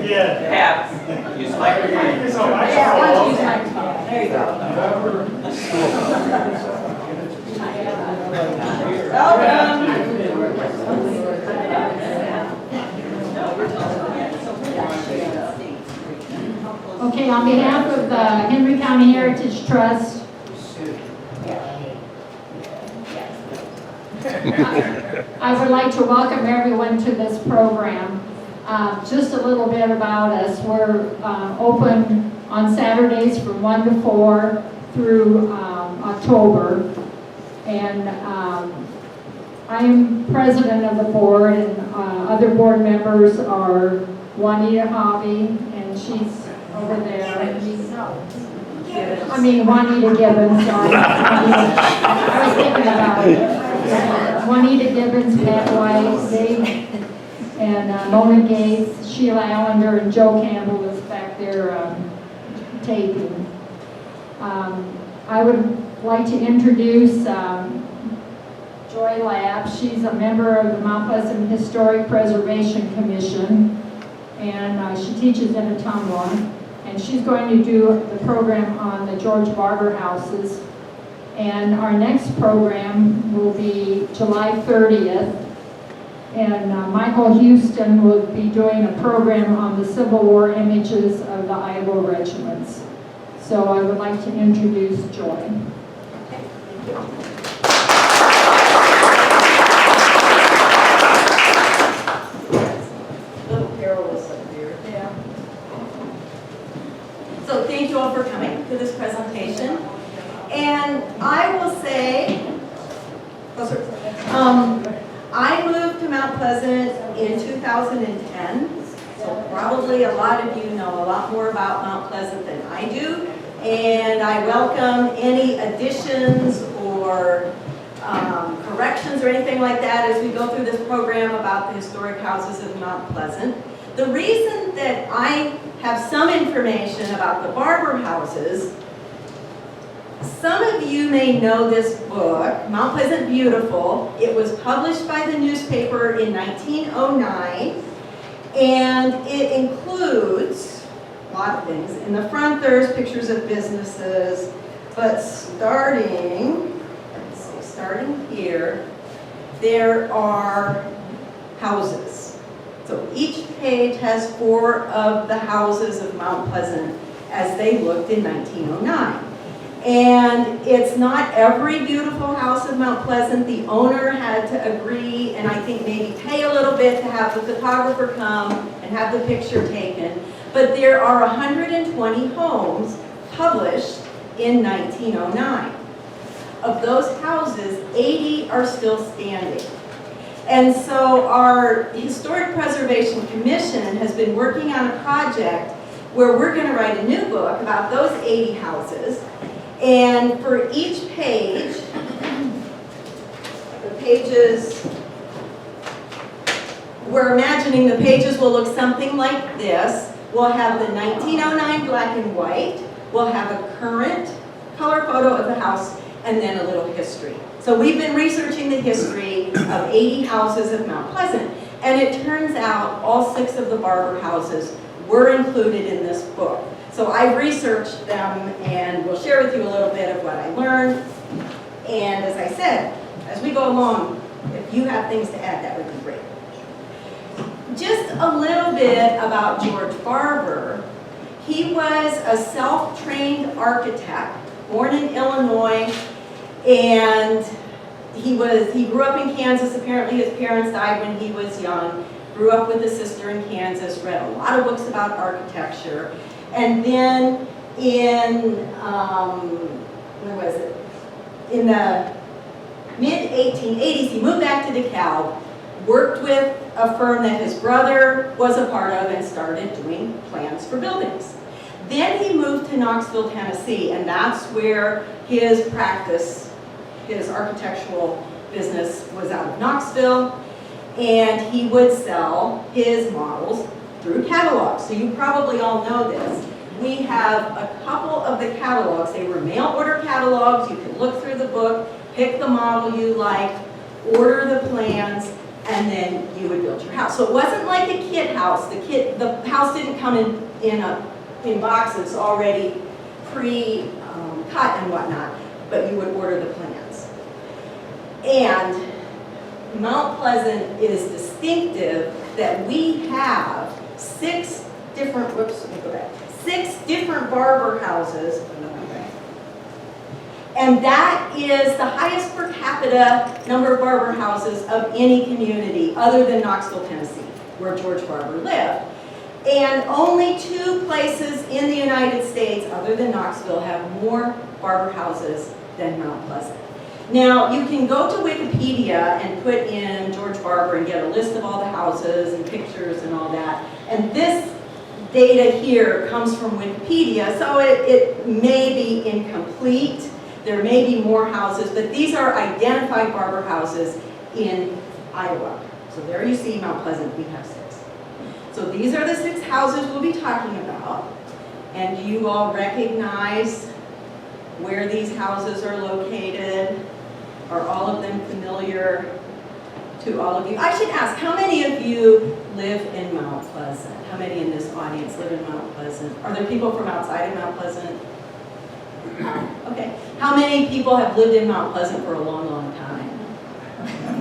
Yeah. Pat, use microphone. There you go. Okay, on behalf of the Henry County Heritage Trust, I would like to welcome everyone to this program. Just a little bit about us. We're open on Saturdays from 1 to 4 through October. And I'm president of the board, and other board members are Juanita Hobby, and she's over there. I mean, Juanita Gibbons, sorry. I was thinking about it. Juanita Gibbons, Pat White, Dave, and Mona Gates, Sheila Allender, and Joe Campbell is back there taping. I would like to introduce Joy Lab. She's a member of the Mount Pleasant Historic Preservation Commission, and she teaches in Ottumwa. And she's going to do the program on the George Barber Houses. And our next program will be July 30th. And Michael Houston will be doing a program on the Civil War images of the Iowa regiments. So I would like to introduce Joy. So thank you all for coming to this presentation. And I will say, I moved to Mount Pleasant in 2010. So probably a lot of you know a lot more about Mount Pleasant than I do. And I welcome any additions or corrections or anything like that as we go through this program about the historic houses of Mount Pleasant. The reason that I have some information about the Barber Houses, some of you may know this book, Mount Pleasant Beautiful. It was published by the newspaper in 1909, and it includes a lot of things. In the front there's pictures of businesses, but starting here, there are houses. So each page has 4 of the houses of Mount Pleasant as they looked in 1909. And it's not every beautiful house of Mount Pleasant. The owner had to agree and I think maybe pay a little bit to have the photographer come and have the picture taken. But there are 120 homes published in 1909. Of those houses, 80 are still standing. And so our Historic Preservation Commission has been working on a project where we're going to write a new book about those 80 houses. And for each page, the pages, we're imagining the pages will look something like this. We'll have the 1909 black and white. We'll have a current color photo of the house and then a little history. So we've been researching the history of 80 houses of Mount Pleasant, and it turns out all 6 of the Barber houses were included in this book. So I've researched them and will share with you a little bit of what I learned. And as I said, as we go along, if you have things to add, that would be great. Just a little bit about George Barber. He was a self-trained architect, born in Illinois, and he grew up in Kansas. Apparently his parents died when he was young. Grew up with a sister in Kansas, read a lot of books about architecture. And then in, when was it? In the mid-1880s, he moved back to DeKalb, worked with a firm that his brother was a part of and started doing plans for buildings. Then he moved to Knoxville, Tennessee, and that's where his practice, his architectural business was out of Knoxville, and he would sell his models through catalogs. So you probably all know this. We have a couple of the catalogs. They were mail order catalogs. You could look through the book, pick the model you like, order the plans, and then you would build your house. So it wasn't like a kit house. The house didn't come in boxes already pre-cut and whatnot, but you would order the plans. And Mount Pleasant is distinctive that we have 6 different Barber houses. And that is the highest per capita number of Barber houses of any community other than Knoxville, Tennessee, where George Barber lived. And only 2 places in the United States other than Knoxville have more Barber houses than Mount Pleasant. Now, you can go to Wikipedia and put in George Barber and get a list of all the houses and pictures and all that. And this data here comes from Wikipedia, so it may be incomplete. There may be more houses, but these are identified Barber houses in Iowa. So there you see Mount Pleasant, we have 6. So these are the 6 houses we'll be talking about. And you all recognize where these houses are located. Are all of them familiar to all of you? I should ask, how many of you live in Mount Pleasant? How many in this audience live in Mount Pleasant? Are there people from outside of Mount Pleasant? Okay. How many people have lived in Mount Pleasant for a long, long time?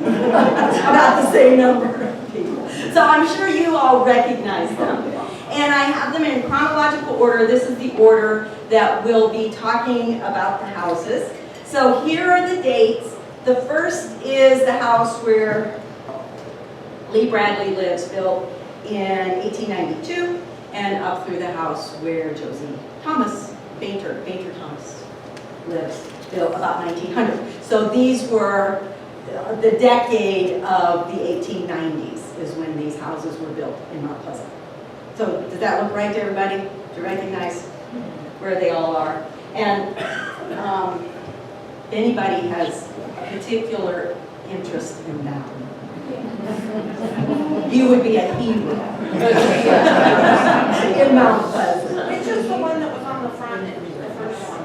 About the same number of people. So I'm sure you all recognize them. And I have them in chronological order. This is the order that we'll be talking about the houses. So here are the dates. The first is the house where Lee Bradley lives, built in 1892, and up through the house where Josie Thomas, Bainter Thomas lives, built about 1900. So these were the decade of the 1890s is when these houses were built in Mount Pleasant. So does that look right to everybody? Do you recognize where they all are? And if anybody has a particular interest in that, you would be a hero in Mount Pleasant. Which is the one that was on the front, the first one?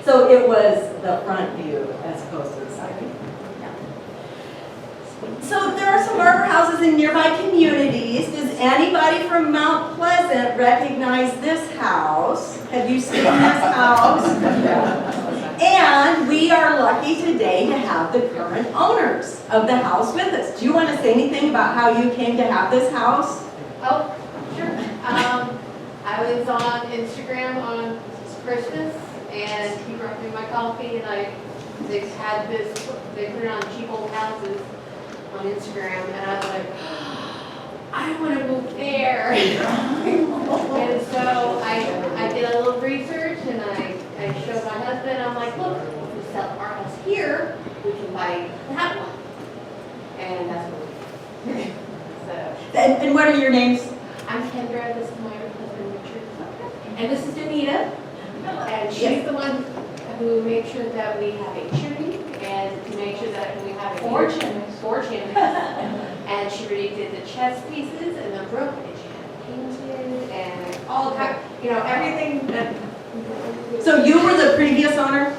So it was the front view as opposed to the side view. So there are some Barber houses in nearby communities. Does anybody from Mount Pleasant recognize this house? Have you seen this house? And we are lucky today to have the current owners of the house with us. Do you want to say anything about how you came to have this house? Oh, sure. I was on Instagram on Christmas, and he brought me my coffee, and they had this, they put it on cheap old houses on Instagram, and I was like, I want to move there. And so I did a little research, and I showed my husband. I'm like, look, if we sell our house here, we can buy that one. And that's what we did. So And what are your names? I'm Kendra, this is my husband Richard. And this is Danita. And she's the one who makes sure that we have a chimney and to make sure that we have four chimneys. And she already did the chest pieces and the roof, and she had painted and all that, everything that. So you were the previous owner?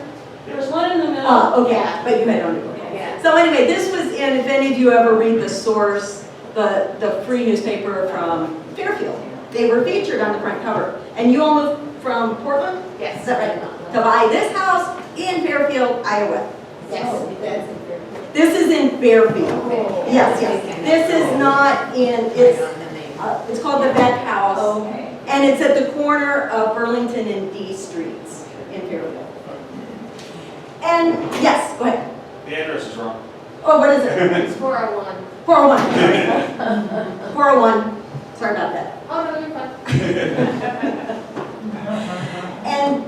There was one in the middle. Oh, okay, Yeah. but you had owned it. Okay. Yeah. So anyway, this was in, if any of you ever read The Source, the free newspaper from Fairfield, they were featured on the front cover. And you all moved from Portland? Yes. Is that right? To buy this house in Fairfield, Iowa. Yes. This is in Fairfield. Yes, yes. This is not in, it's called the Beck House. Okay. And it's at the corner of Burlington and D Streets in Fairfield. And, yes, go ahead. The address is wrong. Oh, what is it? It's 401. 401. 401. Sorry about that. Oh, no, you're fine. And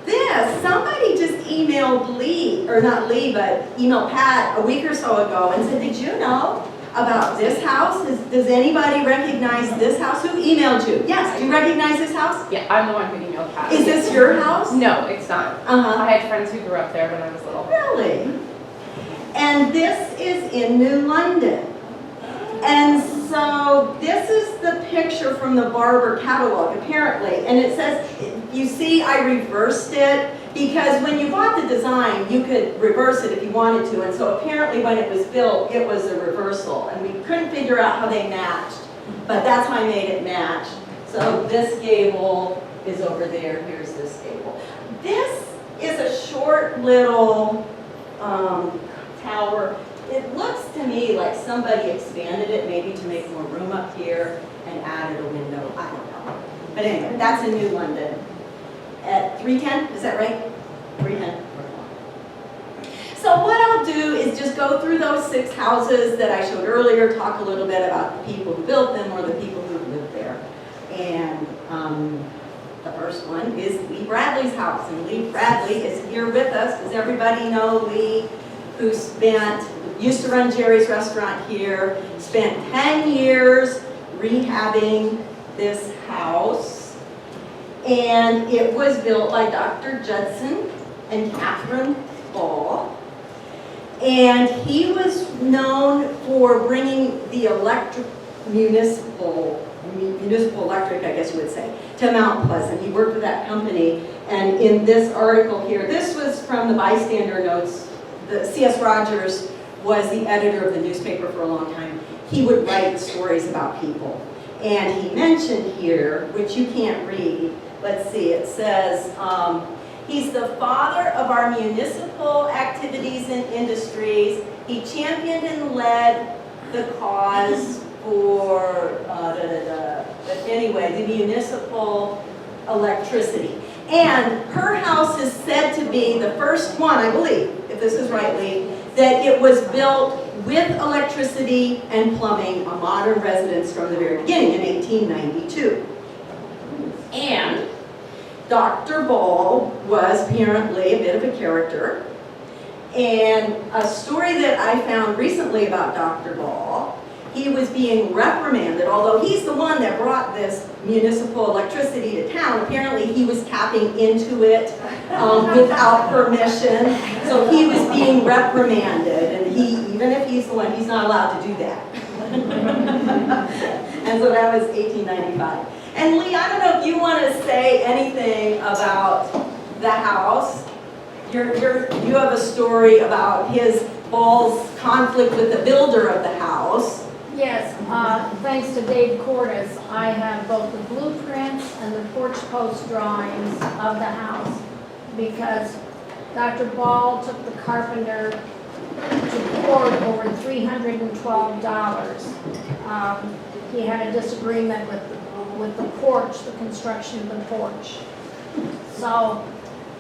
this, somebody just emailed Lee, or not Lee, but emailed Pat a week or so ago and said, did you know about this house? Does anybody recognize this house? Who emailed you? Yes, do you recognize this house? Yeah, I'm the one who emailed Pat. Is this your house? No, it's not. Uh-huh. I had friends who grew up there when I was little. Really? And this is in New London. And so this is the picture from the Barber catalog, apparently. And it says, you see I reversed it Because when you bought the design, you could reverse it if you wanted to, and so apparently when it was built, it was a reversal, and we couldn't figure out how they matched, but that's how I made it match. So this gable is over there, here's this gable. This is a short little tower. It looks to me like somebody expanded it maybe to make more room up here and added a window, I don't know. But anyway, that's in New London. At 310, is that right? 310. So what I'll do is just go through those 6 houses that I showed earlier, talk a little bit about the people who built them or the people who lived there. And the first one is Lee Bradley's house. And Lee Bradley is here with us. Does everybody know Lee, who used to run Jerry's Restaurant here, spent 10 years rehabbing this house. And it was built by Dr. Judson and Catherine Ball. And he was known for bringing the municipal electric, I guess you would say, to Mount Pleasant. He worked with that company. And in this article here, this was from the bystander notes. C.S. Rogers was the editor of the newspaper for a long time. He would write stories about people. And he mentioned here, which you can't read, let's see, it says, he's the father of our municipal activities and industries. He championed and led the cause for, but anyway, the municipal electricity. And her house is said to be the first one, I believe, if this is right, Lee, that it was built with electricity and plumbing, a modern residence from the very beginning in 1892. And Dr. Ball was apparently a bit of a character. And a story that I found recently about Dr. Ball, he was being reprimanded, although he's the one that brought this municipal electricity to town. Apparently he was tapping into it without permission. So he was being reprimanded, and even if he's the one, he's not allowed to do that. And so that was 1895. And Lee, I don't know if you want to say anything about the house. You have a story about Ball's conflict with the builder of the house. Yes, thanks to Dave Cordes, I have both the blueprints and the porch post drawings of the house, because Dr. Ball took the carpenter to court over $312. He had a disagreement with the porch, the construction of the porch. So,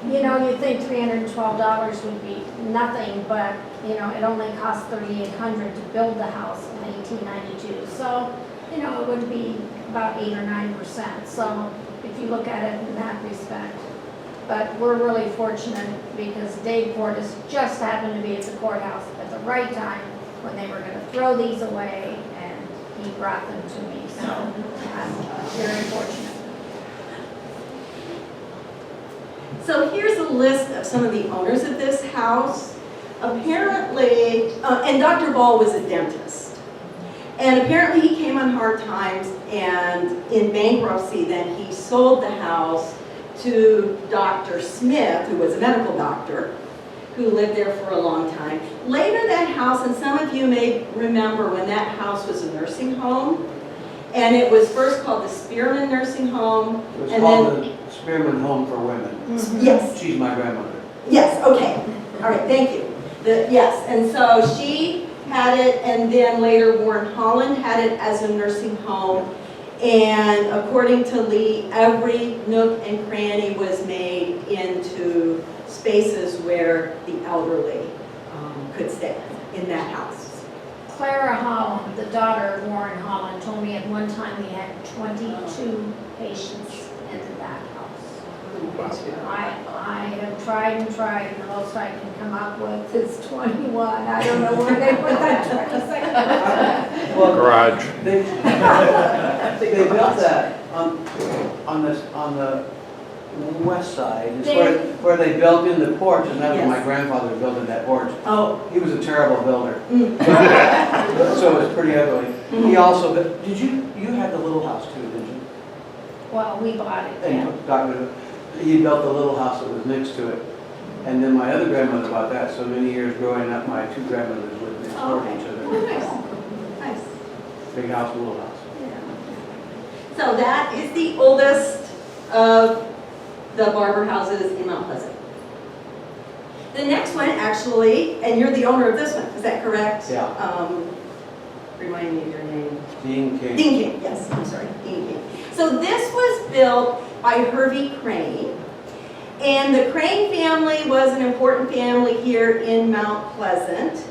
you know, you'd think $312 would be nothing, but, you know, it only cost $3,800 to build the house in 1892. So, you know, it would be about 8 or 9%. So, if you look at it in that respect. But we're really fortunate because Dave Cordes just happened to be at the courthouse at the right time when they were going to throw these away, and he brought them to me. So, I'm very fortunate. So here's a list of some of the owners of this house. Apparently, and Dr. Ball was a dentist. And apparently he came on hard times, and in bankruptcy then he sold the house to Dr. Smith, who was a medical doctor, who lived there for a long time. Later that house, and some of you may remember when that house was a nursing home, and it was first called the Spearman Nursing Home. It was and called then, the Spearman Home for Women. Yes. She's my grandmother. Yes, okay. All right, thank you. Yes, and so she had it, and then later Warren Holland had it as a nursing home. And according to Lee, every nook and cranny was made into spaces where the elderly could stay in that house. Clara Holland, the daughter of Warren Holland, told me at one time he had 22 patients in that house. I have tried and tried, and the most I can come up with is 21. I don't know where they put that 22nd. Well, Garage. They built that on the west side, it's where they built in the porch, and that was my grandfather building that porch. Oh. He was a terrible builder. Mm. So it was pretty ugly. He also, you had the little house too, did you? Well, we bought it, And yeah. you got rid of it. he built the little house that was next to it. And then my other grandmother bought that, so many years growing up, my two grandmothers lived next door to each Oh, other. nice. Nice. Big house, little house. So that is the oldest of the Barber houses in Mount Pleasant. The next one, actually, and you're the owner of this one, is that correct? Yeah. Remind me of your name. Dean King. Dean King, yes, I'm sorry, Dean King. So this was built by Hervey Crane. And the Crane family was an important family here in Mount Pleasant.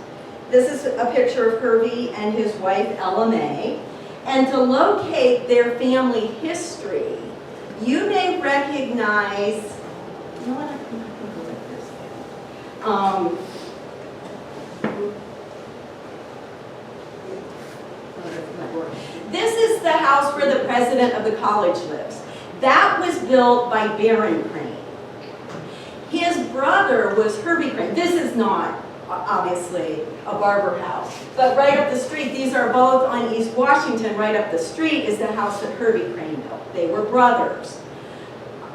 This is a picture of Hervey and his wife, Ella May. And to locate their family history, you may recognize, you know what, I can go like this. This is the house where the president of the college lives. That was built by Baron Crane. His brother was Hervey Crane. This is not, obviously, a Barber house. But right up the street, these are both on East Washington, right up the street is the house that Hervey Crane built. They were brothers.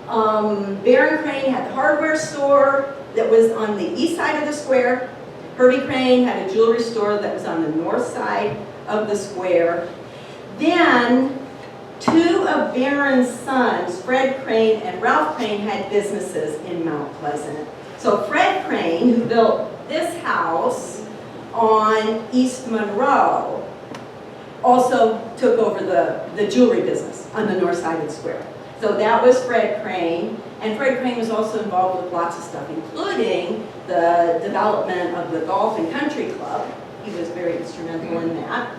Baron Crane had the hardware store that was on the east side of the square. Hervey Crane had a jewelry store that was on the north side of the square. Then, two of Baron's sons, Fred Crane and Ralph Crane, had businesses in Mount Pleasant. So Fred Crane, who built this house on East Monroe, also took over the jewelry business on the north side of the square. So that was Fred Crane, and Fred Crane was also involved with lots of stuff, including the development of the Golf and Country Club. He was very instrumental in that.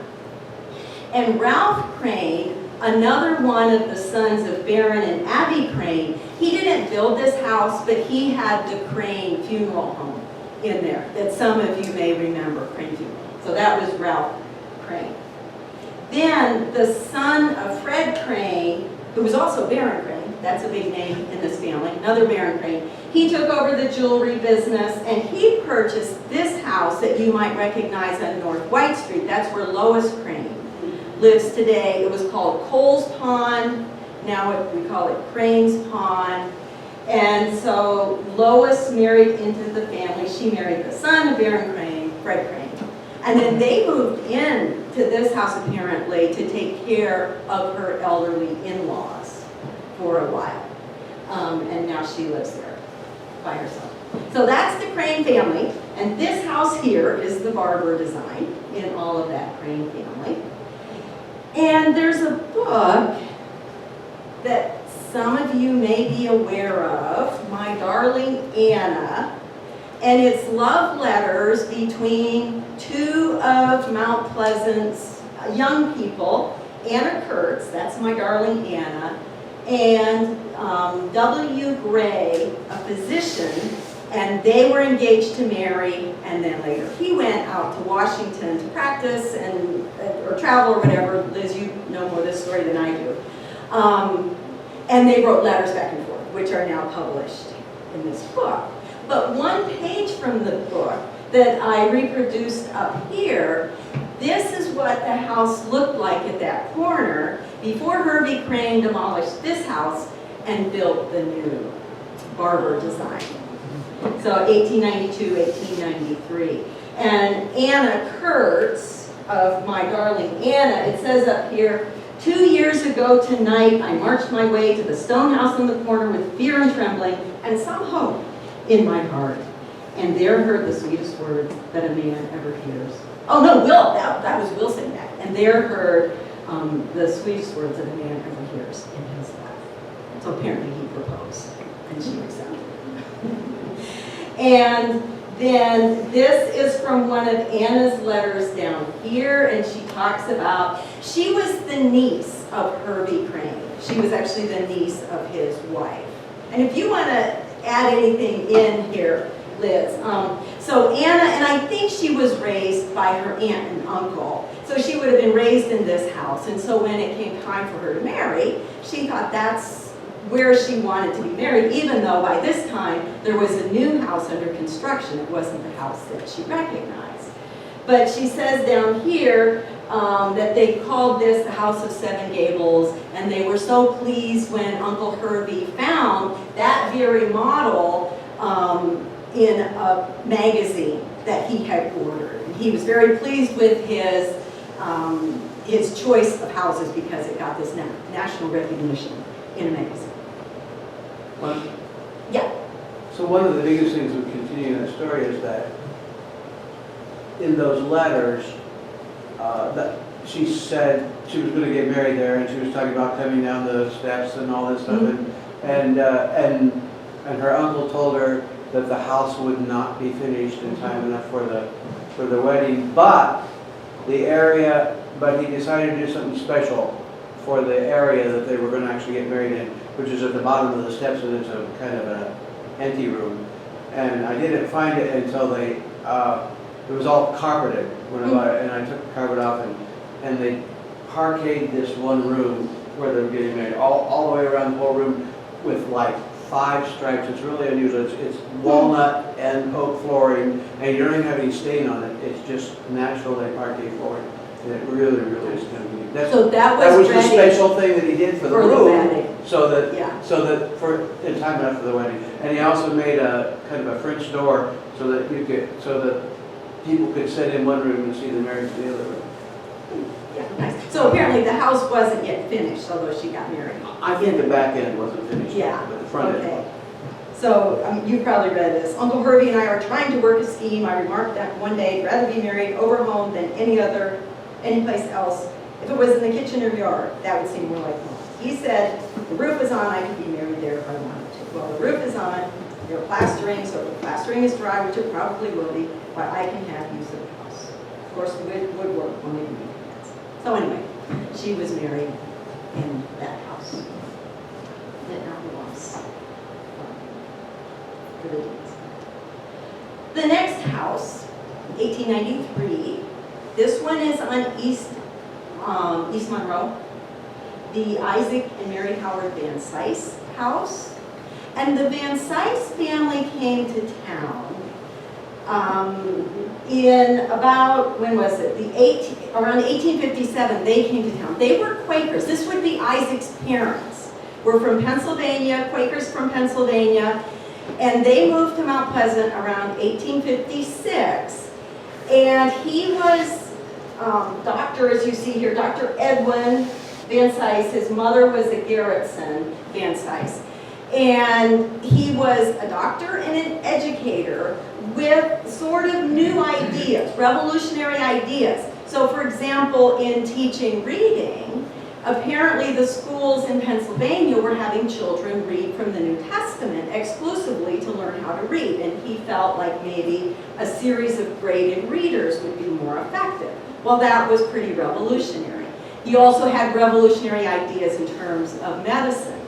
And Ralph Crane, another one of the sons of Baron and Abby Crane, he didn't build this house, but he had the Crane Funeral Home in there that some of you may remember, Crane Funeral. So that was Ralph Crane. Then the son of Fred Crane, who was also Baron Crane, that's a big name in this family, another Baron Crane, he took over the jewelry business and he purchased this house that you might recognize on North White Street. That's where Lois Crane lives today. It was called Cole's Pond. Now we call it Crane's Pond. And so Lois married into the family. She married the son of Baron Crane, Fred Crane. And then they moved in to this house apparently to take care of her elderly in-laws for a while. And now she lives there by herself. So that's the Crane family. And this house here is the Barber design in all of that Crane family. And there's a book that some of you may be aware of, My Darling Anna, and it's love letters between two of Mount Pleasant's young people, Anna Kurtz, that's My Darling Anna, and W. Gray, a physician, and they were engaged to marry, and then later he went out to Washington to practice or travel or whatever. Liz, you know more of this story than I do. And they wrote letters back and forth, which are now published in this book. But one page from the book that I reproduced up here, this is what the house looked like at that corner before Hervey Crane demolished this house and built the new Barber design. So 1892, 1893. And Anna Kurtz of My Darling Anna, it says up here, 2 years ago tonight, I marched my way to the stone house in the corner with fear and trembling and some hope in my heart. And there heard the sweetest words that a man ever hears. Oh no, Will, that was Will saying that. And there heard the sweetest words that a man ever hears in his life. So apparently he proposed and she accepted. And then this is from one of Anna's letters down here, and she talks about, she was the niece of Hervey Crane. She was actually the niece of his wife. And if you want to add anything in here, Liz. So Anna, and I think she was raised by her aunt and uncle. So she would have been raised in this house. And so when it came time for her to marry, she thought that's where she wanted to be married, even though by this time there was a new house under construction. It wasn't the house that she recognized. But she says down here that they called this the House of Seven Gables, and they were so pleased when Uncle Hervey found that very model in a magazine that he had ordered. And he was very pleased with his choice of houses because it got this national recognition in a magazine. Yeah. So one of the biggest things with continuing that story is that in those letters, that she said she was going to get married there, and she was talking about coming down the steps and all this stuff, and her uncle told her that the house would not be finished in time enough for the wedding, but he decided to do something special for the area that they were going to actually get married in, which is at the bottom of the steps, and it's a kind of an empty room. And I didn't find it until it was all carpeted when I bought it, and I took the carpet off, and they parqueted this one room where they were getting married, all the way around the whole room with like 5 stripes. It's really unusual. It's walnut and oak flooring, and you don't even have any stain on it. It's just naturally parquet flooring. And it really, really is kind of unique. So that That was the ready special thing that he did for the room, wedding. so that Yeah. for in time enough for the wedding. And he also made a kind of a French door so that people could sit in one room and see the marriage in the other room. Yeah, nice. So apparently the house wasn't yet finished, although she got married. I think the back end wasn't finished, Yeah. but the front end Okay. was. So you probably read this. Uncle Herbie and I are trying to work a scheme. I remarked that one day I'd rather be married over home than any place else. If it was in the kitchen or yard, that would seem more like home. He said, the roof is on, I could be married there if I wanted to. Well, the roof is on, you're plastering, so if the plastering is dry, which it probably will be, but I can have use of the house. Of course, the wood work only be hands. So anyway, she was married in that house that now belongs for the deeds. The next house, 1893, this one is on East Monroe, the Isaac and Mary Howard Van Sice house. And the Van Sice family came to town in about, when was it? Around 1857, they came to town. They were Quakers. This would be Isaac's parents. We're from Pennsylvania, Quakers from Pennsylvania, and they moved to Mount Pleasant around 1856. And he was Dr., as you see here, Dr. Edwin Van Sice. His mother was a Garrettson Van Sice. And he was a doctor and an educator with sort of new ideas, revolutionary ideas. So for example, in teaching reading, apparently the schools in Pennsylvania were having children read from the New Testament exclusively to learn how to read. And he felt like maybe a series of graded readers would be more effective. Well, that was pretty revolutionary. He also had revolutionary ideas in terms of medicine.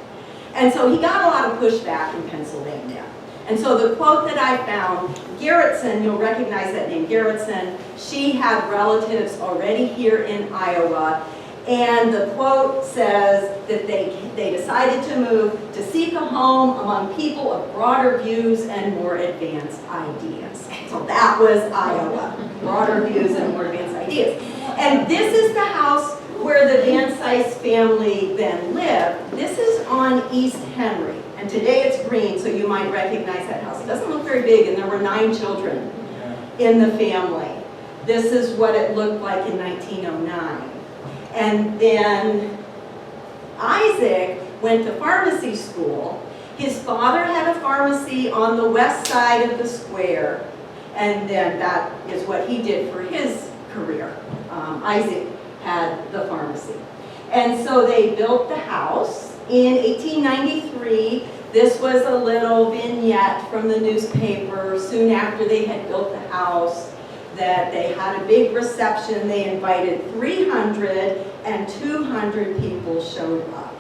And so he got a lot of pushback in Pennsylvania. And so the quote that I found, Garrettson, you'll recognize that name, Garrettson, she had relatives already here in Iowa. And the quote says that they decided to move to seek a home among people of broader views and more advanced ideas. So that was Iowa, broader views and more advanced ideas. And this is the house where the Van Sice family then lived. This is on East Henry, and today it's green, so you might recognize that house. It doesn't look very big, and there were 9 children in the family. This is what it looked like in 1909. And then Isaac went to pharmacy school. His father had a pharmacy on the west side of the square, and then that is what he did for his career. Isaac had the pharmacy. And so they built the house in 1893. This was a little vignette from the newspaper soon after they had built the house, that they had a big reception. They invited 300, and 200 people showed up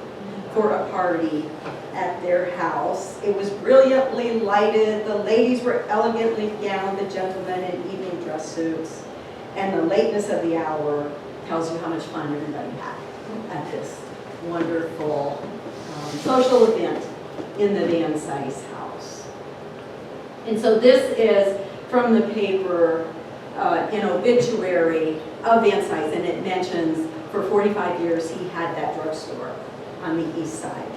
for a party at their house. It was brilliantly lighted. The ladies were elegantly gowned, the gentlemen in evening dress suits. And the lateness of the hour tells you how much fun everybody had at this wonderful social event in the Van Sice house. And so this is from the paper, an obituary of Van Sice, and it mentions for 45 years he had that drugstore on the east side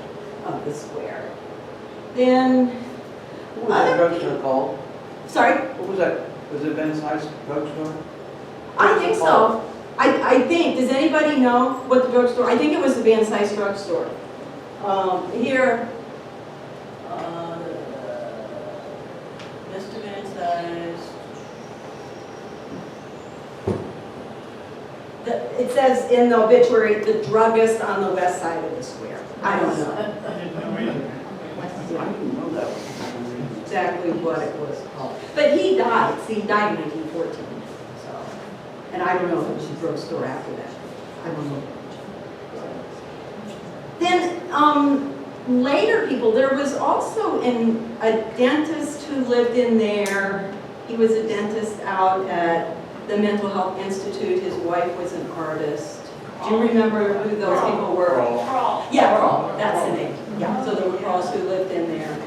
of the square. Then, What was that drugstore called? sorry, What was that? Was it Ben's High Drugstore? I think so. I think, does anybody know what the drugstore, I think it was the Van Sice drugstore. Here, Mr. Van Sice. It says in the obituary, the druggist on the west side of the square. I don't know I didn't know that one. exactly what it was called. But he died, see, he died in 1914, so. And I don't know if it was a drugstore after that. I don't know. Then, later people, there was also a dentist who lived in there. He was a dentist out at the Mental Health Institute. His wife was an artist. Do you remember who those people were? Yeah, Kroll, that's the name. Yeah, so there were Krolls who lived in there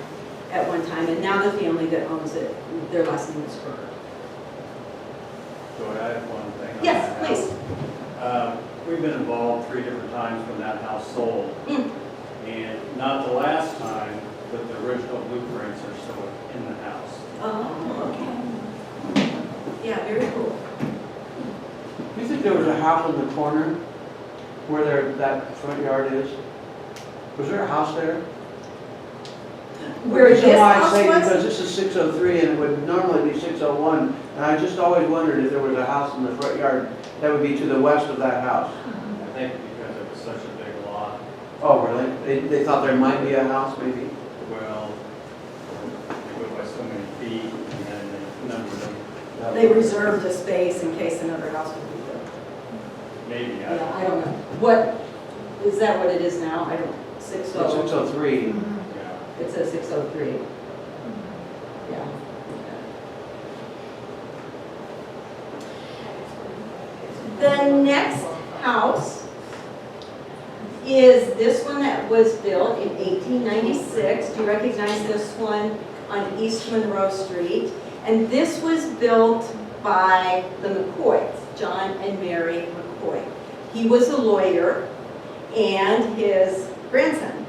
at one time, and now the family that owns it, their last name is Berger. So I have one thing. on Yes, that please. house. We've been involved 3 different times when that house sold. And not the last time, but the original blueprints are still in the house. Oh, okay. Yeah, very cool. Do you think there was a house in the corner where that front yard is? Was there a house there? Where The reason this why I house say was? because this is 603 and it would normally be 601. And I just always wondered if there was a house in the front yard that would be to the west of that house. I think because it was such a big lot, Oh, really? They thought there might be a house, maybe? well, they go by so many feet and then they numbered them. They reserved a space in case another house would be built. Maybe, I Yeah, don't I don't know. What, is that what it is now? I don't, It's 60, 603. know. it says 603. Yeah. The next house is this one that was built in 1896. Do you recognize this one on East Monroe Street? And this was built by the McCoys, John and Mary McCoy. He was a lawyer, and his grandson,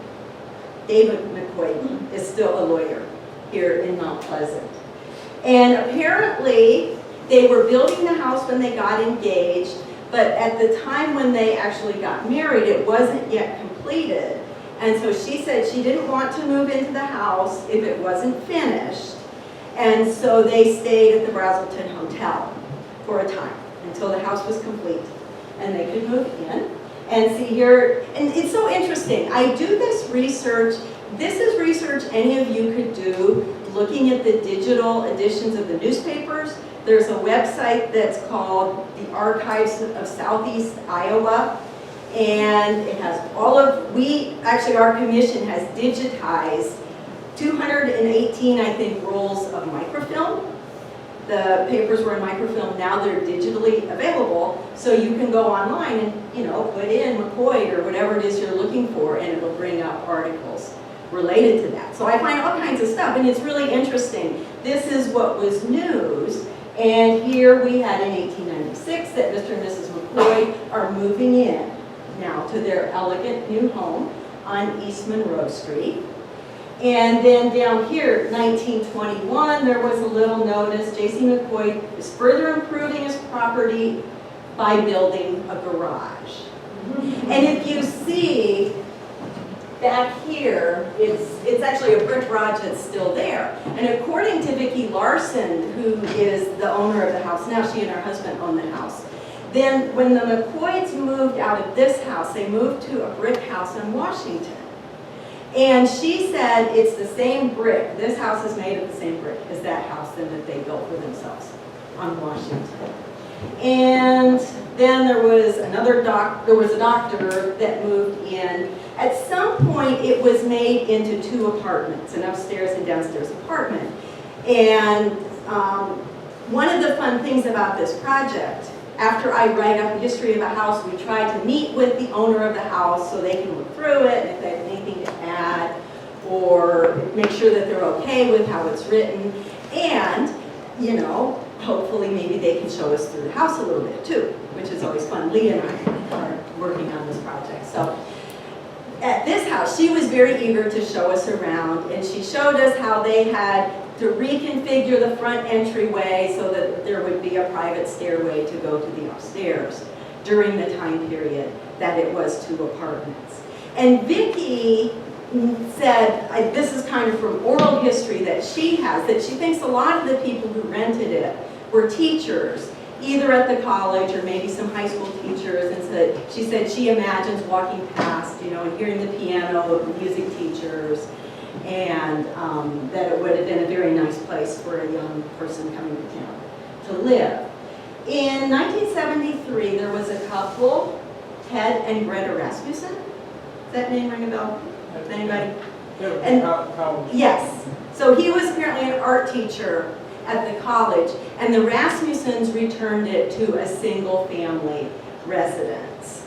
David McCoy, is still a lawyer here in Mount Pleasant. And apparently, they were building the house when they got engaged, but at the time when they actually got married, it wasn't yet completed. And so she said she didn't want to move into the house if it wasn't finished. And so they stayed at the Brazelton Hotel for a time until the house was complete and they could move in. And see here, and it's so interesting. I do this research. This is research any of you could do looking at the digital editions of the newspapers. There's a website that's called the Archives of Southeast Iowa. And it has all of, our commission has digitized 218, I think, rolls of microfilm. The papers were in microfilm, now they're digitally available, so you can go online and, put in McCoy or whatever it is you're looking for, and it'll bring up articles related to that. So I find all kinds of stuff, and it's really interesting. This is what was news, and here we had in 1896 that Mr. and Mrs. McCoy are moving in now to their elegant new home on East Monroe Street. And then down here, 1921, there was a little notice, J.C. McCoy is further improving his property by building a garage. And if you see back here, it's actually a brick garage that's still there. And according to Vicki Larson, who is the owner of the house now, she and her husband own the house. Then when the McCoys moved out of this house, they moved to a brick house in Washington. And she said it's the same brick. This house is made of the same brick as that house that they built for themselves on Washington. And then there was a doctor that moved in. At some point, it was made into 2 apartments, an upstairs and downstairs apartment. And one of the fun things about this project, after I write up a history of a house, we try to meet with the owner of the house so they can look through it, and if they have anything to add, or make sure that they're okay with how it's written. And, hopefully maybe they can show us through the house a little bit too, which is always fun. Lee and I are working on this project. So at this house, she was very eager to show us around, and she showed us how they had to reconfigure the front entryway so that there would be a private stairway to go to the upstairs during the time period that it was 2 apartments. And Vicki said, this is kind of from oral history that she has, that she thinks a lot of the people who rented it were teachers, either at the college or maybe some high school teachers, and she said she imagines walking past, and hearing the piano of the music teachers, and that it would have been a very nice place for a young person coming to town to live. In 1973, there was a couple, Ted and Greta Rasmussen. Does that name ring a bell? Does anybody? And yes. So he was apparently an art teacher at the college, and the Rasmussens returned it to a single-family residence.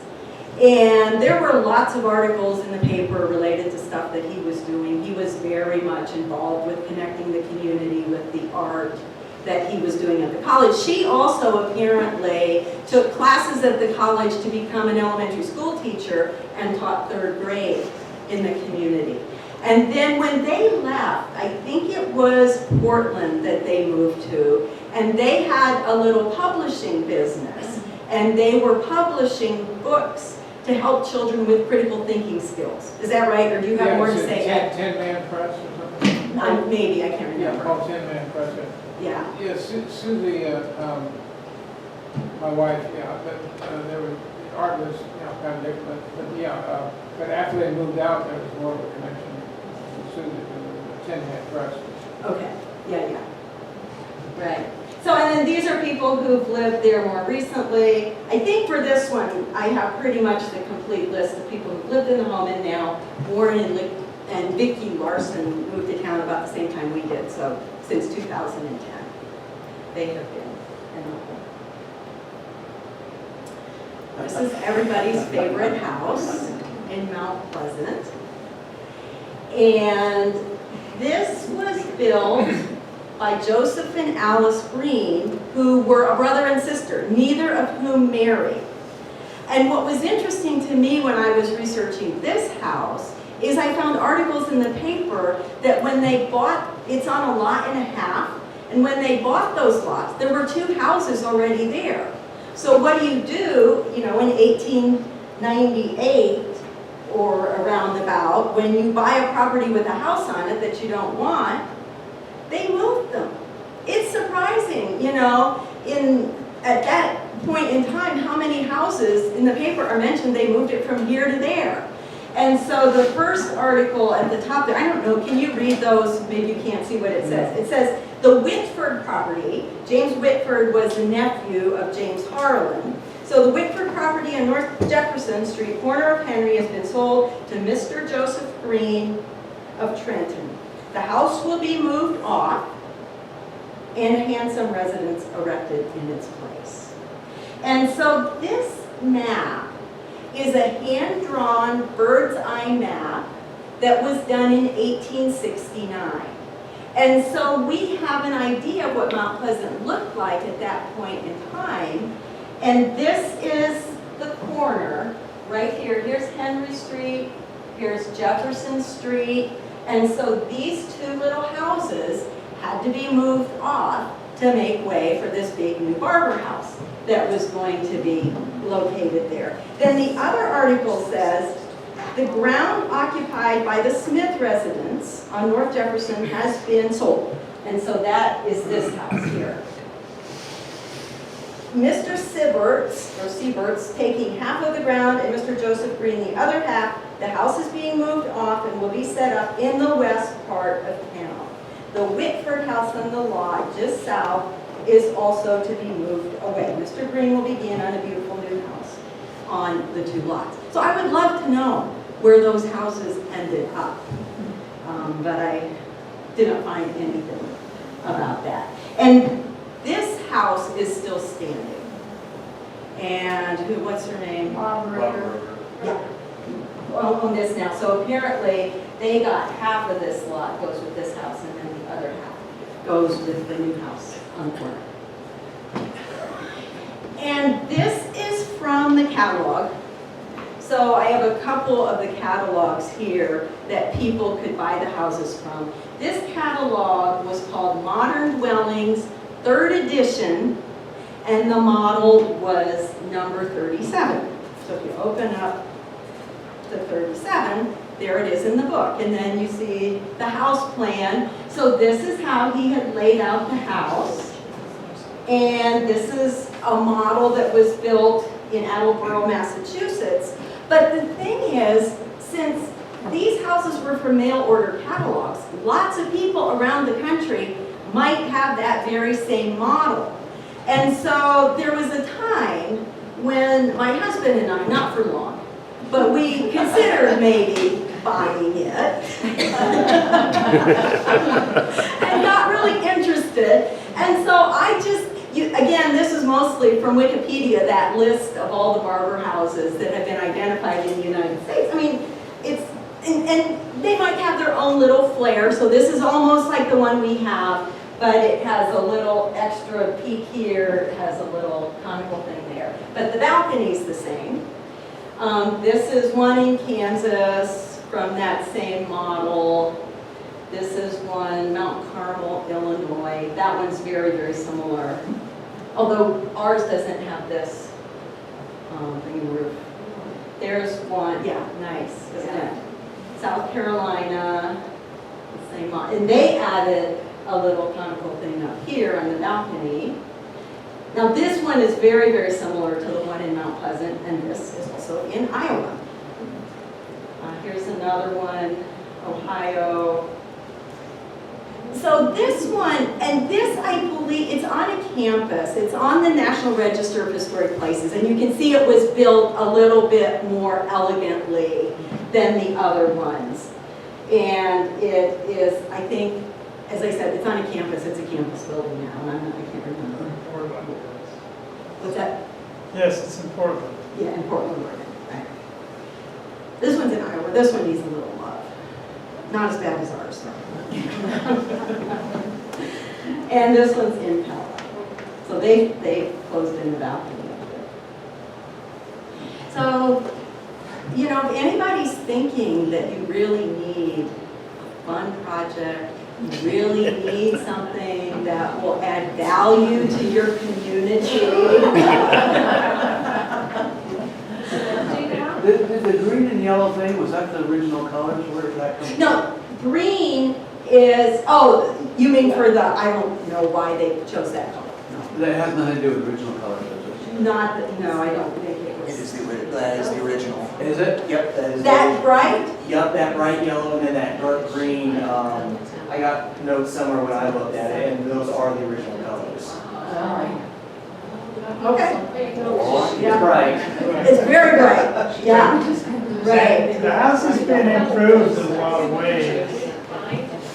And there were lots of articles in the paper related to stuff that he was doing. He was very much involved with connecting the community with the art that he was doing at the college. She also apparently took classes at the college to become an elementary school teacher and taught 3rd grade in the community. And then when they left, I think it was Portland that they moved to, and they had a little publishing business, and they were publishing books to help children with critical thinking skills. Is that right, or do you have more to say? 10-man press or something? Maybe, I can't Yeah, remember. called 10-man press. Yeah. Yeah, Susie, my wife, there was, the art was, kind of different, but after they moved out, there was more of a connection with Susie, the 10-man press. Okay, yeah. Right. So, and then these are people who've lived there more recently. I think for this one, I have pretty much the complete list of people who've lived in the home, and now Warren and Vicki Larson moved to town about the same time we did, so since 2010. They have been in the home. This is everybody's favorite house in Mount Pleasant. And this was built by Joseph and Alice Green, who were a brother and sister, neither of whom married. And what was interesting to me when I was researching this house is I found articles in the paper that when they bought, it's on a lot and a half, and when they bought those lots, there were 2 houses already there. So what do? In 1898 or around about, when you buy a property with a house on it that you don't want, they moved them. It's surprising, at that point in time, how many houses in the paper are mentioned they moved it from here to there. And so the first article at the top there, I don't know, can you read those? Maybe you can't see what it says. It says, the Whitford property, James Whitford was the nephew of James Harlan. So the Whitford property on North Jefferson Street, corner of Henry, has been sold to Mr. Joseph Green of Trenton. The house will be moved off and a handsome residence erected in its place. And so this map is a hand-drawn bird's eye map that was done in 1869. And so we have an idea of what Mount Pleasant looked like at that point in time. And this is the corner right here. Here's Henry Street, here's Jefferson Street. And so these 2 little houses had to be moved off to make way for this big new Barber house that was going to be located there. Then the other article says, the ground occupied by the Smith residence on North Jefferson has been sold. And so that is this house here. Mr. Siebert's taking half of the ground and Mr. Joseph Green the other half. The house is being moved off and will be set up in the west part of town. The Whitford house on the lot just south is also to be moved away. Mr. Green will begin on a beautiful new house on the 2 lots. So I would love to know where those houses ended up, but I didn't find anything about that. And this house is still standing. And what's her name? Operator. Yeah. On this now. So apparently they got half of this lot goes with this house, and then the other half goes with the new house on the corner. And this is from the catalog. So I have a couple of the catalogs here that people could buy the houses from. This catalog was called Modern Dwellings, 3rd edition, and the model was number 37. So if you open up to 37, there it is in the book. And then you see the house plan. So this is how he had laid out the house. And this is a model that was built in Attleboro, Massachusetts. But the thing is, since these houses were for mail order catalogs, lots of people around the country might have that very same model. And so there was a time when my husband and I, not for long, but we considered maybe buying it and got really interested. And so I just, again, this is mostly from Wikipedia, that list of all the Barber houses that have been identified in the United States. I mean, it's, and they might have their own little flair, so this is almost like the one we have, but it has a little extra peak here, it has a little conical thing there. But the balcony's the same. This is one in Kansas from that same model. This is one, Mount Carmel, Illinois. That one's very, very similar. Although ours doesn't have this thingy roof. There's one, yeah, nice, isn't it? South Carolina, the same model. And they added a little conical thing up here on the balcony. Now this one is very, very similar to the one in Mount Pleasant, and this is also in Iowa. Here's another one, Ohio. So this one, and this I believe, it's on a campus, it's on the National Register of Historic Places, and you can see it was built a little bit more elegantly than the other ones. And it is, I think, as I said, it's on a campus, it's a campus building now, and I can't remember. What's that? Yes, it's in Portland. Yeah, in Portland, Oregon. Right. This one's in Iowa, this one needs a little love. Not as bad as ours, though. And this one's in Pella. So they closed in the balcony up there. So, you know, if anybody's thinking that you really need a fun project, you really need something that will add value to your community. The green and yellow thing, was that the original colors? Where did that come from? No, green is, oh, you mean for the, I don't know why they chose that color. No. That has nothing to do with original colors, does it? Not, no, I don't think it was. That is the original. Is it? Yep, that is. That bright? Yep, that bright yellow and then that dark green. I got notes somewhere when I looked at it, and those are the original colors. Okay. It's Yeah. bright. It's very bright, yeah. Right. The house has been improved in a lot of ways.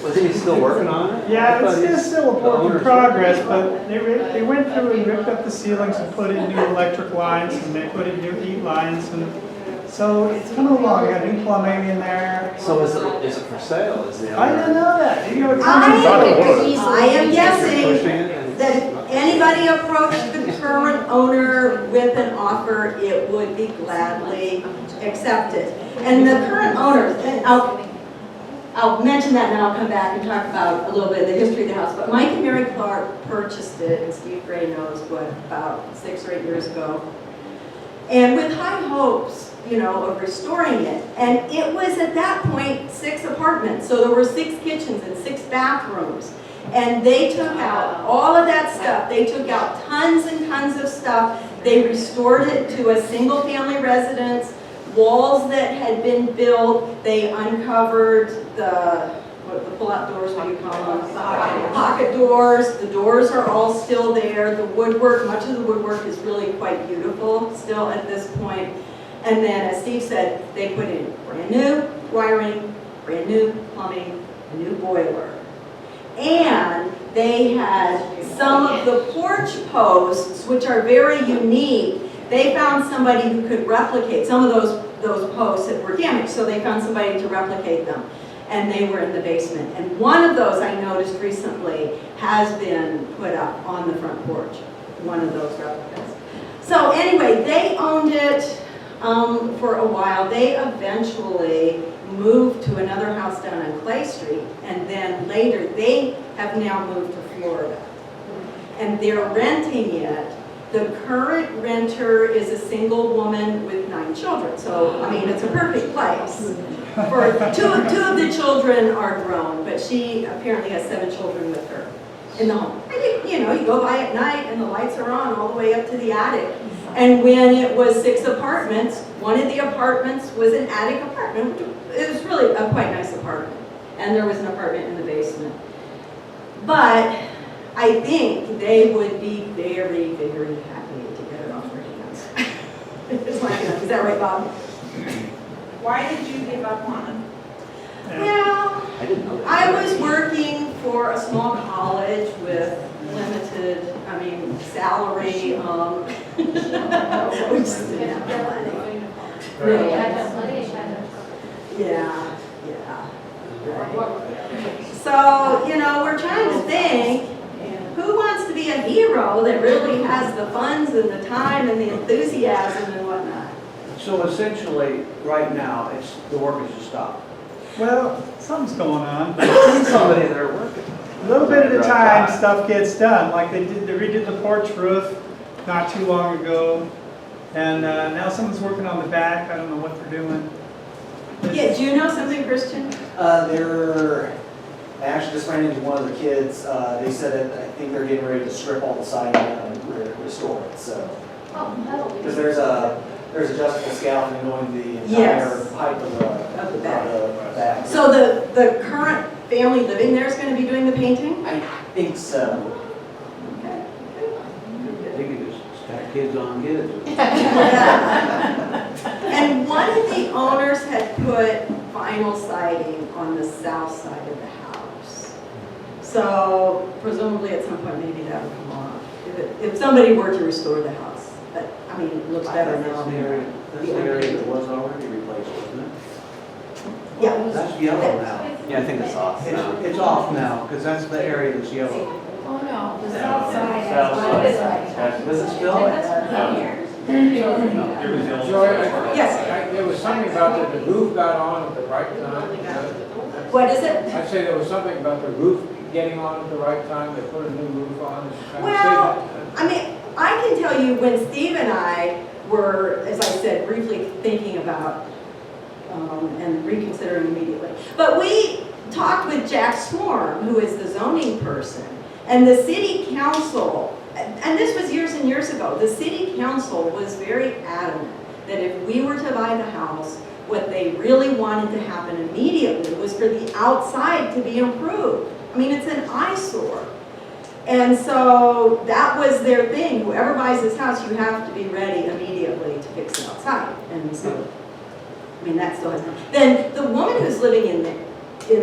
Was he still working on it? Yeah, it's still a work in progress, but they went through and ripped up the ceilings and put in new electric lines, and they put in new heat lines, and so it's coming along. Got new plumbing in there. So is it for sale? Is the I didn't know that. You know, it comes I am guessing that if anybody approached the current owner with an offer, it would be gladly accepted. And the current owner, and I'll mention that and then I'll come back and talk about a little bit of the history of the house. But Mike and Mary Clark purchased it, and Steve Gray knows what, about 6 or 8 years ago. And with high hopes, you know, of restoring it. And it was at that point 6 apartments. So there were 6 kitchens and 6 bathrooms. And they took out all of that stuff. They took out tons and tons of stuff. They restored it to a single family residence. Walls that had been built, they uncovered the pull-out doors, what do you call them? Pocket doors. The doors are all still there. The woodwork, much of the woodwork is really quite beautiful still at this point. And then, as Steve said, they put in brand new wiring, brand new plumbing, a new boiler. And they had some of the porch posts, which are very unique. They found somebody who could replicate some of those posts that were damaged, so they found somebody to replicate them. And they were in the basement. And one of those I noticed recently has been put up on the front porch, one of those replicas. So anyway, they owned it, for a while. They eventually moved to another house down on Clay Street, and then later they have now moved to Florida. And they're renting it. The current renter is a single woman with 9 children, so I mean it's a perfect place. For two of the children are grown, but she apparently has 7 children with her in the home. And you go by at night and the lights are on all the way up to the attic. And when it was 6 apartments, one of the apartments was an attic apartment. It was really a quite nice apartment. And there was an apartment in the basement. But I think they would be very, very happy to get it off their hands. It's like, is that right, Bob? Why did you give up on them? Well, I didn't know that. I was working for a small college with limited, salary. We just didn't have the money. Really. Yeah. So, we're trying to think, who wants to be a hero that really has the funds and the time and the enthusiasm and whatnot? So essentially, right now, the work is to stop. Well, something's going on. Somebody there working. A little bit at a time, stuff gets done. Like they redid the porch roof not too long ago. And now someone's working on the back. I don't know what they're doing. Yeah, do you know something, Christian? I actually just ran into one of the kids. They said that I think they're getting ready to strip all the siding and restore it. So, because there's adjustable scaffolding going the entire Yes. height of the back. So the current family living there is going to be doing the painting? I think so. Okay. They could just stack kids on kids. And one of the owners had put vinyl siding on the south side of the house. So presumably at some point maybe that will come off. If somebody were to restore the house. But, it looks better now. That's the area that was already replaced, wasn't it? Yeah. That's yellow now. Yeah, I think it's off. It's off now, because that's the area that's yellow. Oh, no, the south side. South side. This side. Was it still? Joy, Yes. there was something about the roof got on at the right time. What is it? I'd say there was something about the roof getting on at the right time, they put a new roof on. Well, I can tell you when Steve and I were, as I said, briefly thinking about and reconsidering immediately. But we talked with Jack Swarm, who is the zoning person, and the city council, and this was years and years ago, the city council was very adamant that if we were to buy the house, what they really wanted to happen immediately was for the outside to be improved. It's an eyesore. And so that was their thing. Whoever buys this house, you have to be ready immediately to fix the outside. And so, that still has. Then the woman who's living in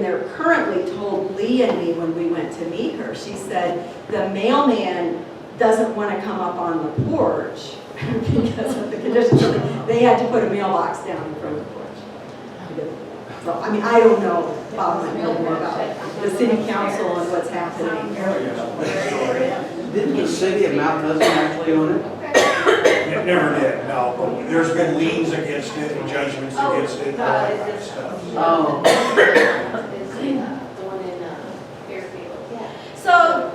there currently told Lee and me when we went to meet her, she said the mailman doesn't want to come up on the porch because of the conditions. So they had to put a mailbox down in front of the porch. So, I don't know, Bob might know more about the city council and what's happening. Didn't the city of Mount Pleasant actually own it? It never did, no, but there's been liens against it and judgments against it, and all that kind of stuff. Oh. The one in Fairfield. Yeah. So,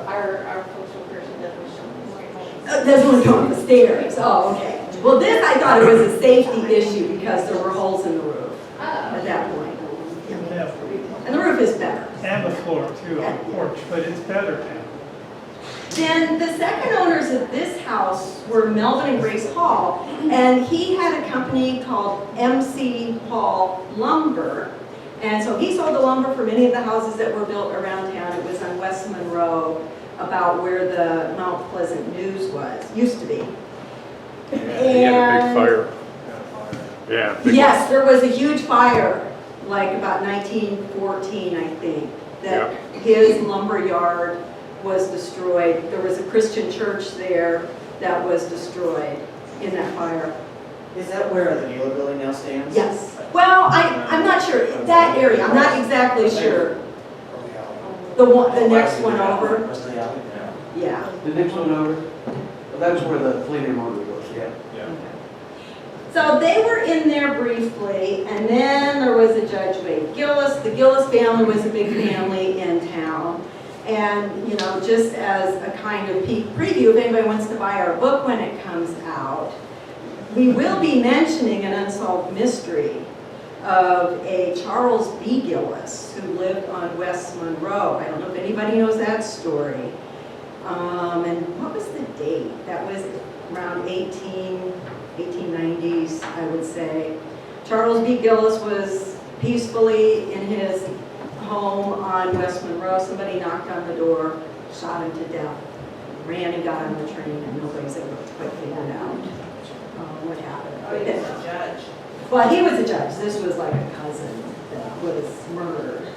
Our postal person doesn't there's one going up the stairs. Oh, okay. Well, this, I thought it was a safety issue because there were holes in the roof at that point. Yeah. And the roof is better. And the floor too, on the porch, but it's better now. Then the second owners of this house were Melvin and Grace Hall, and he had a company called MC Hall Lumber. And so he sold the lumber for many of the houses that were built around town. It was on West Monroe, about where the Mount Pleasant News used to be. He had a big fire. Yeah. big Yes, there was a huge fire, like about 1914, I think, that his lumber yard was destroyed. There was a Christian church there that was destroyed in that fire. Is that where the Mueller building now stands? Yes. Well, I'm not sure. That area, I'm not exactly sure. The next one over. Rest of the alley? Yeah. The next one over? Well, that's where the cleaner motor goes, yeah. So they were in there briefly, and then there was a Judge Wade Gillis. The Gillis family was a big family in town. And, you know, just as a kind of peek preview, if anybody wants to buy our book when it comes out, we will be mentioning an unsolved mystery of a Charles B. Gillis who lived on West Monroe. I don't know if anybody knows that story. And what was the date? That was around 1890s, I would say. Charles B. Gillis was peacefully in his home on West Monroe. Somebody knocked on the door, shot him to death, ran and got on the train, and nobody's ever quite figured out what happened. Oh, he was a judge. Well, he was a judge. This was like a cousin that was murdered.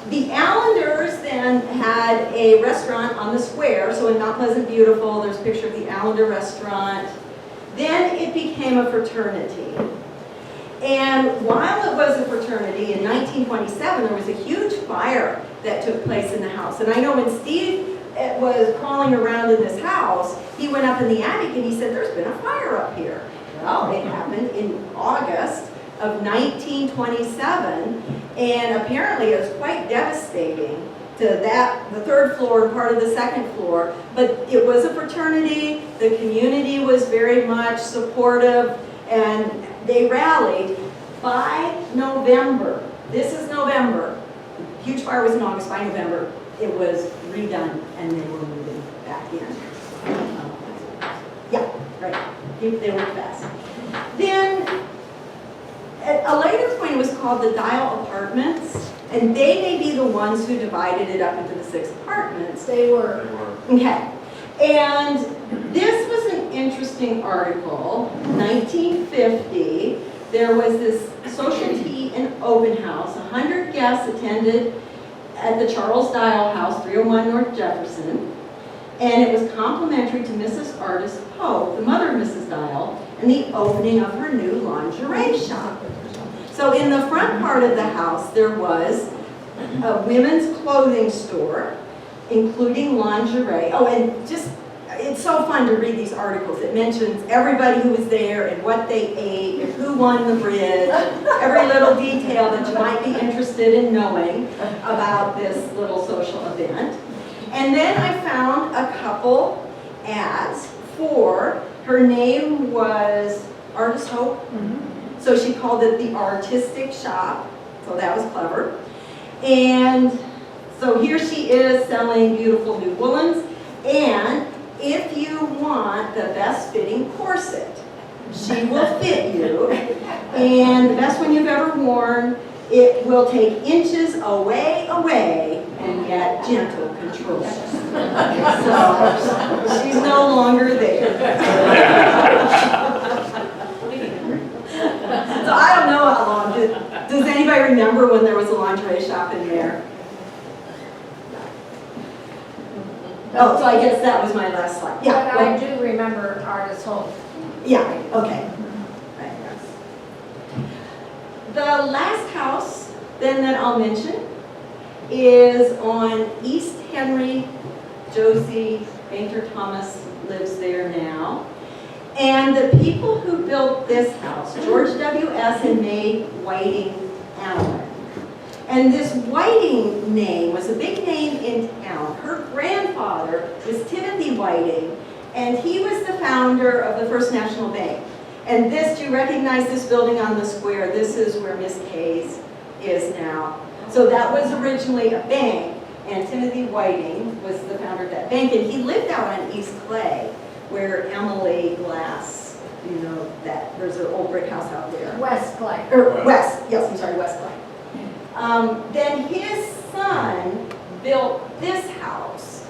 The Allanders then had a restaurant on the square. So in Mount Pleasant Beautiful, there's a picture of the Allender restaurant. Then it became a fraternity. And while it was a fraternity, in 1927, there was a huge fire that took place in the house. And I know when Steve was crawling around in this house, he went up in the attic and he said, there's been a fire up here. Well, it happened in August of 1927, and apparently it was quite devastating to the third floor and part of the second floor. But it was a fraternity, the community was very much supportive, and they rallied. By November, this is November, the huge fire was in August, by November, it was redone and they were moving back in. Yeah, right, they worked fast. Then, at a later point, it was called the Dial Apartments, and they may be the ones who divided it up into the 6 apartments. They were. Okay, and this was an interesting article, 1950. There was this social tea and open house. 100 guests attended at the Charles Dial House, 301 North Jefferson. And it was complimentary to Mrs. Artis Pope, the mother of Mrs. Dial, and the opening of her new lingerie shop. So in the front part of the house, there was a women's clothing store, including lingerie. Oh, and just, it's so fun to read these articles. It mentions everybody who was there and what they ate and who won the bridge, every little detail that you might be interested in knowing about this little social event. And then I found a couple ads for, her name was Artis Hope. So she called it the Artistic Shop. So that was clever. And so here she is selling beautiful new woolens. And if you want the best fitting corset, she will fit you. And the best one you've ever worn. It will take inches away, and yet gentle control. So she's no longer there. So I don't know how long. Does anybody remember when there was a lingerie shop in there? Oh, so I guess that was my last slide. Yeah. But I do remember Artis Hope. Yeah, okay. Right. The last house then that I'll mention is on East Henry. Josie Painter Thomas lives there now. And the people who built this house, George W.S. and May Whiting Allen. And this Whiting name was a big name in town. Her grandfather was Timothy Whiting, and he was the founder of the First National Bank. And this, do you recognize this building on the square? This is where Miss Kay's is now. So that was originally a bank, and Timothy Whiting was the founder of that bank, and he lived out on East Clay, where Emily Glass, you know, that there's an old brick house out there. West Clay. Or West, yes, I'm sorry, West Clay. Then his son built this house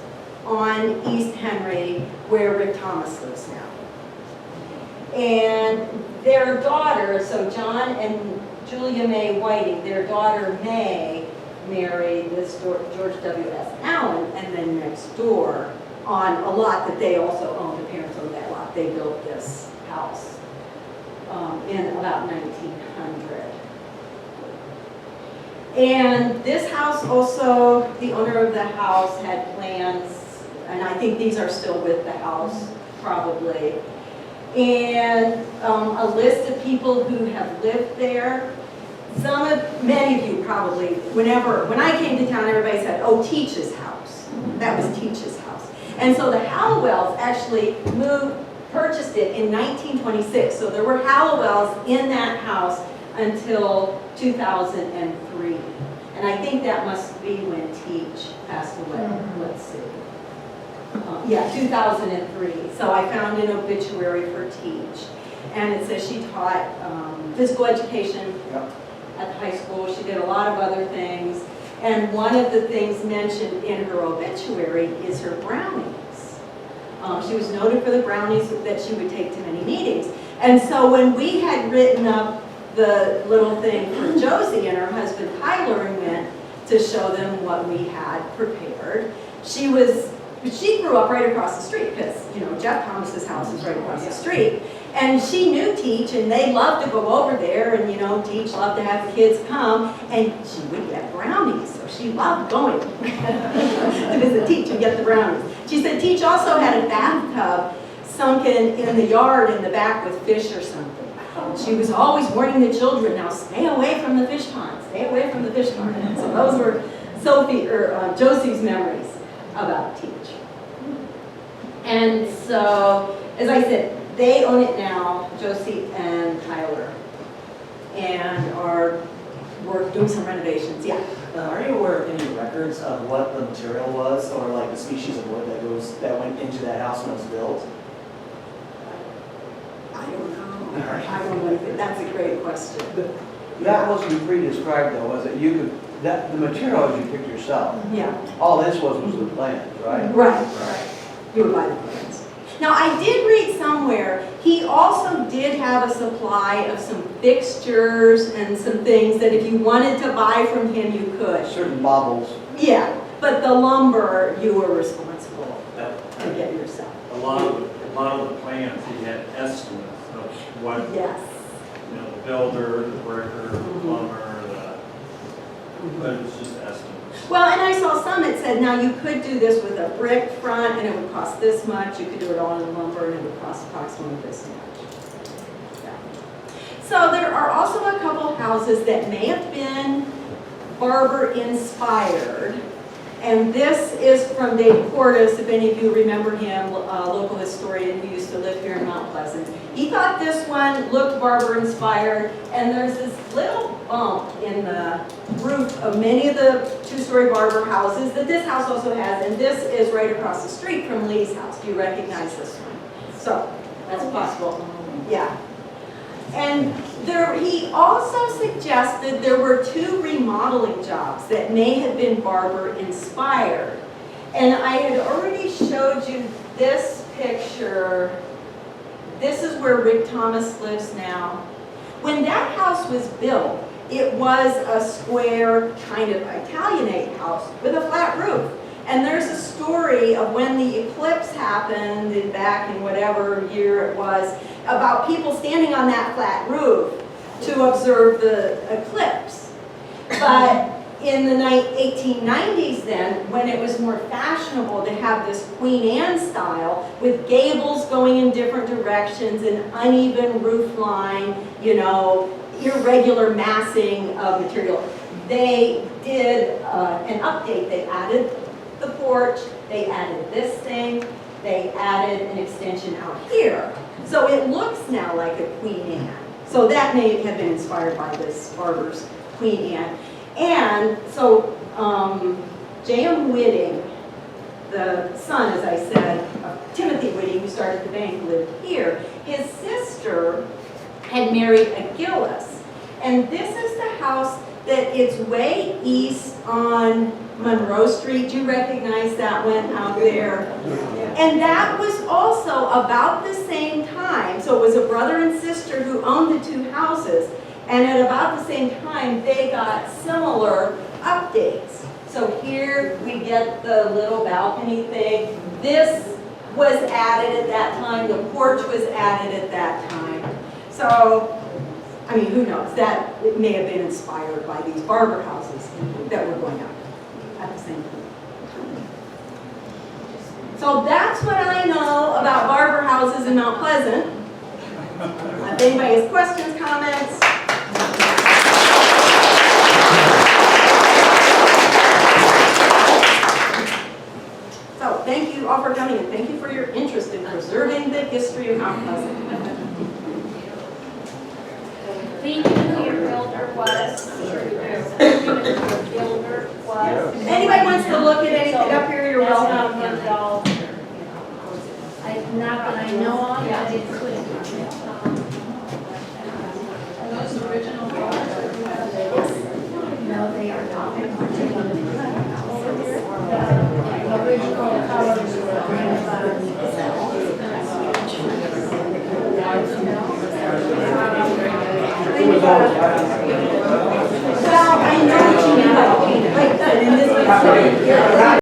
on East Henry, where Rick Thomas lives now. And their daughter, so John and Julia May Whiting, their daughter May married this George W.S. Allen, and then next door on a lot that they also owned, the parents owned that lot, they built this house in about 1900. And this house also, the owner of the house had plans, and I think these are still with the house, probably, and a list of people who have lived there. Many of you probably, when I came to town, everybody said, oh, Teach's house. That was Teach's house. And so the Hallowells actually purchased it in 1926. So there were Hallowells in that house until 2003. And I think that must be when Teach passed away. Let's see. Yeah, 2003. So I found an obituary for Teach. And it says she taught physical education at the high school. She did a lot of other things. And one of the things mentioned in her obituary is her brownies. She was noted for the brownies that she would take to many meetings. And so when we had written up the little thing for Josie and her husband Tyler and went to show them what we had prepared, she grew up right across the street because, Jeff Thomas's house is right across the street. And she knew Teach, and they loved to go over there, and Teach loved to have the kids come, and she would get brownies, so she loved going to visit Teach and get the brownies. She said Teach also had a bathtub sunken in the yard in the back with fish or something. She was always warning the children, now stay away from the fish pond, stay away from the fish pond. And so those were Josie's memories about Teach. And so, as I said, they own it now, Josie and Tyler, and are doing some renovations. Yeah. Are you aware of any records of what the material was, or like the species of wood that went into that house when it was built? I don't know. I don't know. That's a great question. That wasn't pre-described though, was it? The material you picked yourself. Yeah. All this was the plans, right? Right. You were by the plans. Now, I did read somewhere, he also did have a supply of some fixtures and some things that if you wanted to buy from him, you could. Certain baubles. Yeah, but the lumber, you were responsible to get yourself. A lot of the plans, he had estimates of what, Yes. the builder, the bricker, the plumber, but it was just estimates. Well, and I saw some that said, now you could do this with a brick front and it would cost this much. You could do it all in lumber and it would cost approximately this much. Yeah. So there are also a couple houses that may have been Barber inspired. And this is from Dave Cordes, if any of you remember him, a local historian who used to live here in Mount Pleasant. He thought this one looked Barber inspired, and there's this little bump in the roof of many of the two-story Barber houses that this house also has, and this is right across the street from Lee's house. Do you recognize this one? So, that's possible. Yeah. And he also suggested there were 2 remodeling jobs that may have been Barber inspired. And I had already showed you this picture. This is where Rick Thomas lives now. When that house was built, it was a square kind of Italianate house with a flat roof. And there's a story of when the eclipse happened back in whatever year it was, about people standing on that flat roof to observe the eclipse. But in the 1890s then, when it was more fashionable to have this Queen Anne style with gables going in different directions, an uneven roof line, irregular massing of material, they did an update. They added the porch, they added this thing, they added an extension out here. So it looks now like a Queen Anne. So that may have been inspired by this Barber's Queen Anne. And so J.M. Whitting, the son, as I said, of Timothy Whitting, who started the bank, lived here. His sister had married a Gillis. And this is the house that it's way east on Monroe Street. Do you recognize that one out there? And that was also about the same time. So it was a brother and sister who owned the 2 houses. And at about the same time, they got similar updates. So here we get the little balcony thing. This was added at that time. The porch was added at that time. So, I mean, who knows? That it may have been inspired by these Barber houses that were going up at the same time. So that's what I know about Barber houses in Mount Pleasant. If anybody has questions, comments? So, thank you all for coming, and thank you for your interest in preserving the history of Mount Pleasant. Who your builder was. Who your builder was. If anybody wants to look at anything up here, you're welcome. Not that I know of, but it could. Are those original drawings? No, they are not. The original colors were